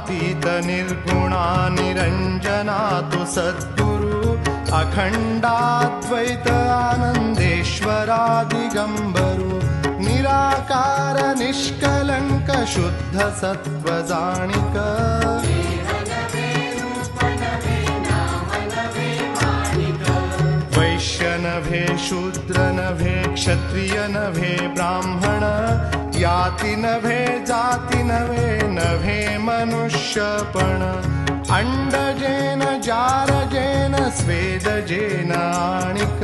गुणातीत निर्गुणा निरञ्जना तु सद्गुरु अखण्डाद्वैत आनन्देश्वरादिगम्बरु निराकार निष्कलंक शुद्ध सत्वजाणिक वैश्य नभे शूद्र नभे क्षत्रिय नभे ब्राह्मण याति नभे जाति नभे नभे मनुष्यपण अंडजेन जारजेन स्वेदजेन आणिक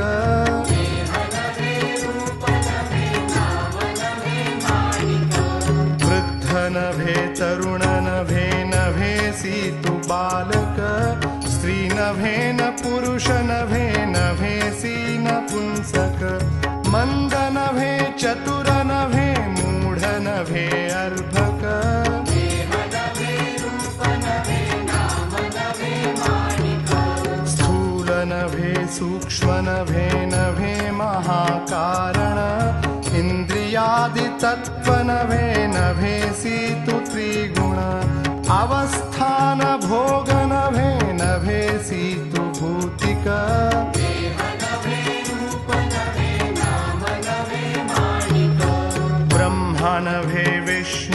वृद्ध नभे तरुण नभे नभे सीतु बालक स्त्री नभे न पुरुष नभे नभे सी नपुंसक मंद नभे चतुर नभे मूढ़ नभे अर्भक स्थूल नभे सूक्ष्म नभे नभे महाकारण इंद्रियादि तत्व नभे नभे सीतु त्रिगुण अवस्थान भोग नभे नभे सी